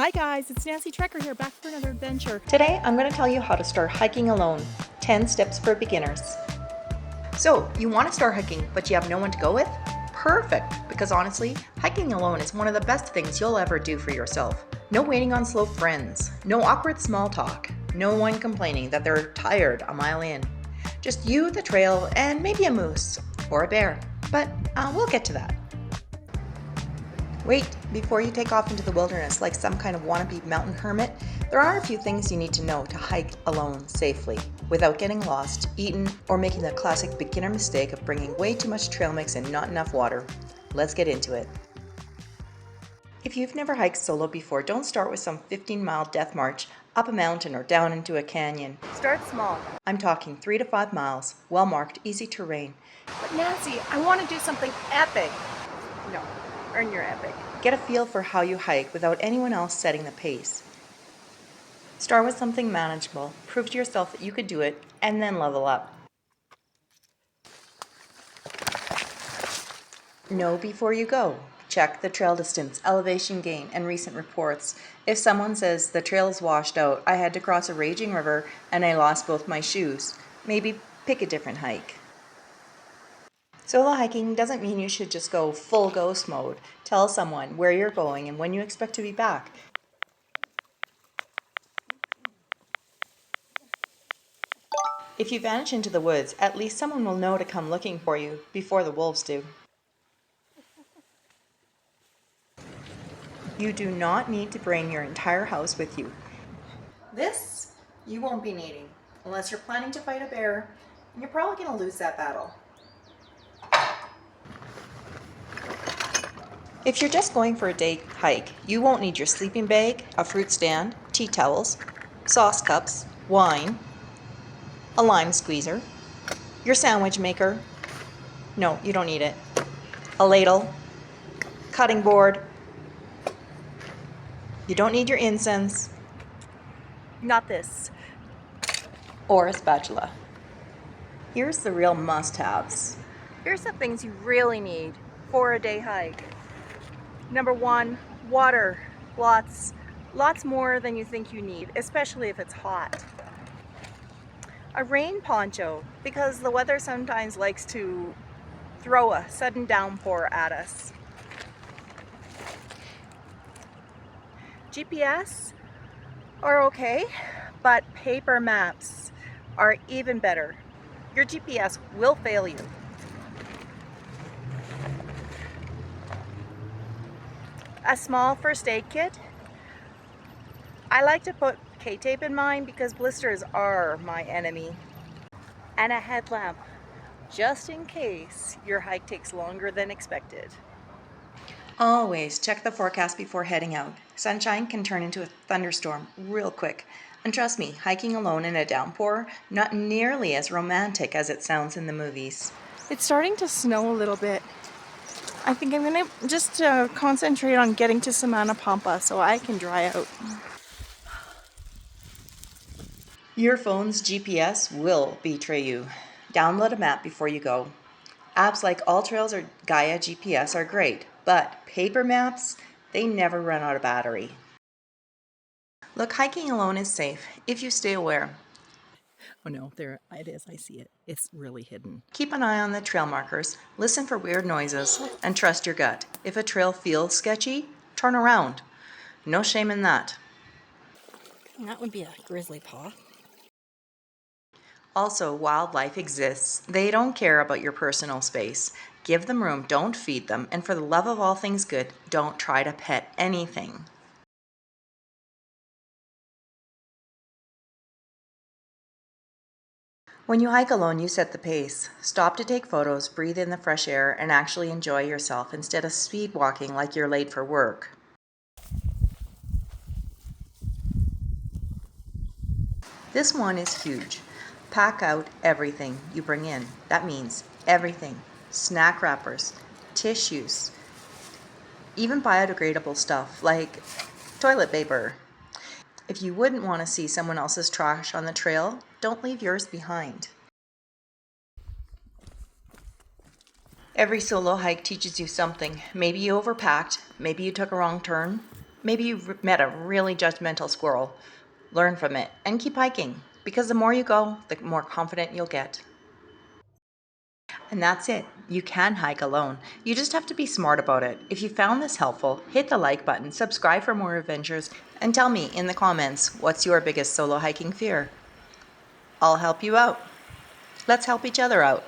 Hi guys, it's Nancy Trekker here, back for another adventure. Today I'm going to tell you how to start hiking alone. 10 steps for beginners. So, you want to start hiking, but you have no one to go with? Perfect, because honestly, hiking alone is one of the best things you'll ever do for yourself. No waiting on slow friends, no awkward small talk, no one complaining that they're tired a mile in. Just you, the trail, and maybe a moose or a bear, but we'll get to that. Wait, before you take off into the wilderness like some kind of wannabe mountain hermit, there are a few things you need to know to hike alone safely, without getting lost, eaten, or making the classic beginner mistake of bringing way too much trail mix and not enough water. Let's get into it. If you've never hiked solo before, don't start with some 15-mile death march up a mountain or down into a canyon. Start small. I'm talking 3 to 5 miles, well-marked, easy terrain. But Nancy, I want to do something epic. No, earn your epic. Get a feel for how you hike without anyone else setting the pace. Start with something manageable, prove to yourself that you could do it, and then level up. Know before you go. Check the trail distance, elevation gain, and recent reports. If someone says the trail is washed out, I had to cross a raging river, and I lost both my shoes, maybe pick a different hike. Solo hiking doesn't mean you should just go full ghost mode. Tell someone where you're going and when you expect to be back. If you vanish into the woods, at least someone will know to come looking for you before the wolves do. You do not need to bring your entire house with you. This you won't be needing, unless you're planning to fight a bear, and you're probably going to lose that battle. If you're just going for a day hike, you won't need your sleeping bag, a fruit stand, tea towels, sauce cups, wine, a lime squeezer, your sandwich maker. No, you don't need it. A ladle, cutting board. You don't need your incense. Not this. Or a spatula. Here's the real must-haves. Here's the things you really need for a day hike. Number one, water. Lots more than you think you need, especially if it's hot. A rain poncho, because the weather sometimes likes to throw a sudden downpour at us. GPS are okay, but paper maps are even better. Your GPS will fail you. A small first aid kit. I like to put K-tape in mine because blisters are my enemy. And a headlamp, just in case your hike takes longer than expected. Always check the forecast before heading out. Sunshine can turn into a thunderstorm real quick. And trust me, hiking alone in a downpour, not nearly as romantic as it sounds in the movies. It's starting to snow a little bit. I think I'm going to just concentrate on getting to Semana Pampa so I can dry out. Your phone's GPS will betray you. Download a map before you go. Apps like AllTrails or Gaia GPS are great, but paper maps, they never run out of battery. Look, hiking alone is safe if you stay aware. Oh no, there it is. I see it. It's really hidden. Keep an eye on the trail markers, listen for weird noises, and trust your gut. If a trail feels sketchy, turn around. No shame in that. That would be a grizzly paw. Also, wildlife exists. They don't care about your personal space. Give them room, don't feed them, and for the love of all things good, don't try to pet anything. When you hike alone, you set the pace. Stop to take photos, breathe in the fresh air, and actually enjoy yourself instead of speed walking like you're late for work. This one is huge. Pack out everything you bring in. That means everything. Snack wrappers, tissues, even biodegradable stuff like toilet paper. If you wouldn't want to see someone else's trash on the trail, don't leave yours behind. Every solo hike teaches you something. Maybe you overpacked, maybe you took a wrong turn, Maybe you've met a really judgmental squirrel. Learn from it and keep hiking, because the more you go, the more confident you'll get. And that's it. You can hike alone. You just have to be smart about it. If you found this helpful, hit the like button, subscribe for more adventures, and tell me in the comments what's your biggest solo hiking fear. I'll help you out. Let's help each other out.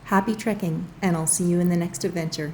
Happy trekking, and I'll see you in the next adventure.